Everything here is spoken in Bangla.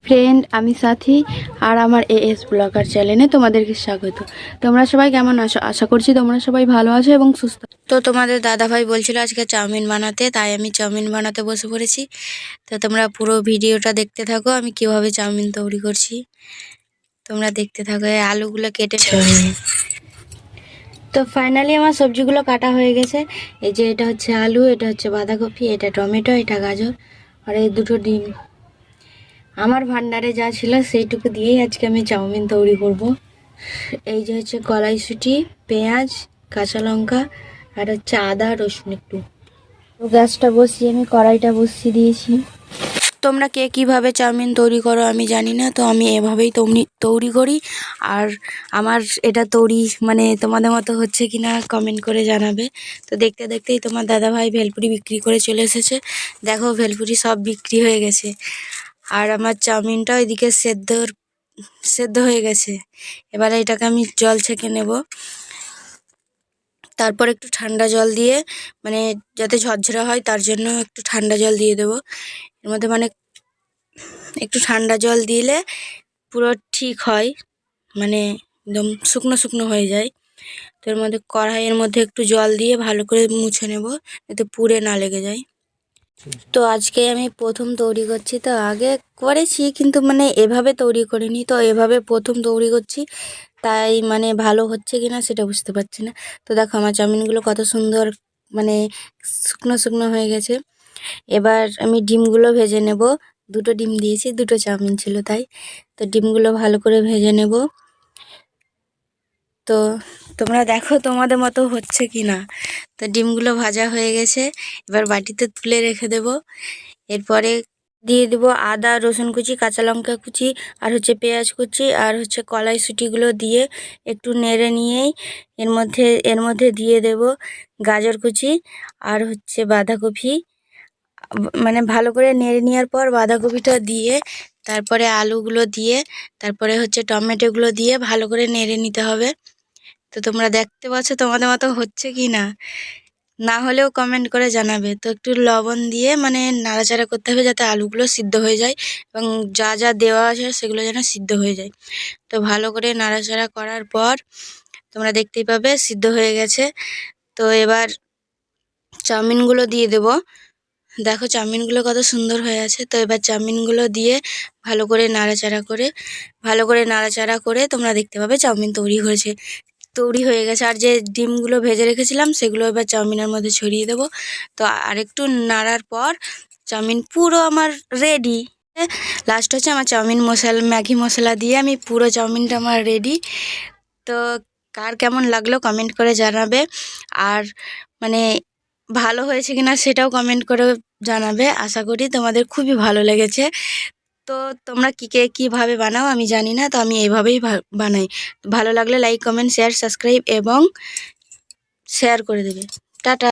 ফ্রেন্ড, আমি সাথী আর আমার এএস ব্লগার চ্যানেলে তোমাদেরকে স্বাগত। তোমরা সবাই কেমন আছো? আশা করছি তোমরা সবাই ভালো আছো এবং সুস্থ। তো তোমাদের দাদাভাই বলছিল আজকে চাউমিন বানাতে, তাই আমি চাউমিন বানাতে বসে পড়েছি। তো তোমরা পুরো ভিডিওটা দেখতে থাকো, আমি কিভাবে চাউমিন তৈরি করছি তোমরা দেখতে থাকো। এই আলুগুলো কেটে তো ফাইনালি আমার সবজিগুলো কাটা হয়ে গেছে। এই যে এটা হচ্ছে আলু, এটা হচ্ছে বাঁধাকপি, এটা টমেটো, এটা গাজর আর এই দুটো ডিম। আমার ভান্ডারে যা ছিল সেইটুকু দিয়েই আজকে আমি চাউমিন তৈরি করব। এই যে হচ্ছে কড়াইশুঁটি, পেঁয়াজ, কাঁচা লঙ্কা আর হচ্ছে আদা রসুন একটু। তো গ্যাসটা বসিয়ে আমি কড়াইটা বসিয়ে দিয়েছি। তোমরা কে কীভাবে চাউমিন তৈরি করো আমি জানি না, তো আমি এভাবেই তৈরি করি। আর আমার এটা তৈরি মানে তোমাদের মতো হচ্ছে কি না কমেন্ট করে জানাবে। তো দেখতে দেখতেই তোমার দাদাভাই ভেলপুরি বিক্রি করে চলে এসেছে। দেখো ভেলপুরি সব বিক্রি হয়ে গেছে। আর আমার চাউমিনটা ওইদিকে সেদ্ধ হয়ে গেছে। এবারে এটাকে আমি জল ছেঁকে নেব। তারপর একটু ঠান্ডা জল দিয়ে, মানে যাতে ঝরঝরা হয় তার জন্য একটু ঠান্ডা জল দিয়ে দেবো এর মধ্যে। মানে একটু ঠান্ডা জল দিলে পুরো ঠিক হয়, মানে একদম শুকনো শুকনো হয়ে যায়। তো এর মধ্যে কড়াইয়ের মধ্যে একটু জল দিয়ে ভালো করে মুছে নেব যাতে পুড়ে না লেগে যায়। তো আজকে আমি প্রথম তৈরি করছি। তো আগে করেছি কিন্তু মানে এভাবে তৈরি করিনি, তো এভাবে প্রথম তৈরি করছি, তাই মানে ভালো হচ্ছে কিনা সেটা বুঝতে পারছি না। তো দেখো আমার চাউমিনগুলো কত সুন্দর মানে শুকনো শুকনো হয়ে গেছে। এবার আমি ডিমগুলো ভেজে নেব। দুটো ডিম দিয়েছি, দুটো চাউমিন ছিল তাই। তো ডিমগুলো ভালো করে ভেজে নেব। তো তোমরা দেখো তোমাদের মতো হচ্ছে কি না। তো ডিমগুলো ভাজা হয়ে গেছে, এবার বাটিতে তুলে রেখে দেব। এরপরে দিয়ে দেব আদা রসুন কুচি, কাঁচা লঙ্কা কুচি আর হচ্ছে পেঁয়াজ কুচি আর হচ্ছে কড়াইশুঁটিগুলো দিয়ে একটু নেড়ে নিয়েই এর মধ্যে দিয়ে দেব গাজর কুচি আর হচ্ছে বাঁধাকপি। মানে ভালো করে নেড়ে নেওয়ার পর বাঁধাকপিটা দিয়ে, তারপরে আলুগুলো দিয়ে, তারপরে হচ্ছে টমেটোগুলো দিয়ে ভালো করে নেড়ে নিতে হবে। তো তোমরা দেখতে পাচ্ছ তোমাদের মতো হচ্ছে কি না, না হলেও কমেন্ট করে জানাবে। তো একটু লবণ দিয়ে মানে নাড়াচাড়া করতে হবে যাতে আলুগুলো সিদ্ধ হয়ে যায় এবং যা যা দেওয়া আছে সেগুলো যেন সিদ্ধ হয়ে যায়। তো ভালো করে নাড়াচাড়া করার পর তোমরা দেখতেই পাবে সিদ্ধ হয়ে গেছে। তো এবার চাউমিনগুলো দিয়ে দেব। দেখো চাউমিনগুলো কত সুন্দর হয়ে আছে। তো এবার চাউমিনগুলো দিয়ে ভালো করে নাড়াচাড়া করে তোমরা দেখতে পাবে চাউমিন তৈরি হয়ে গেছে। আর যে ডিমগুলো ভেজে রেখেছিলাম সেগুলো এবার চাউমিনের মধ্যে ছড়িয়ে দেব। তো আরেকটু নাড়ার পর চাউমিন পুরো আমার রেডি। লাস্ট হচ্ছে আমার চাউমিন মশলা, ম্যাগি মশলা দিয়ে আমি পুরো চাউমিনটা আমার রেডি। তো কার কেমন লাগলো কমেন্ট করে জানাবে। আর মানে ভালো হয়েছে কিনা সেটাও কমেন্ট করে জানাবে। আশা করি তোমাদের খুবই ভালো লেগেছে। তো তোমরা কীভাবে বানাও আমি জানি না, তো আমি এইভাবেই বানাই। ভালো লাগলে লাইক কমেন্ট শেয়ার সাবস্ক্রাইব এবং শেয়ার করে দেবে। টাটা।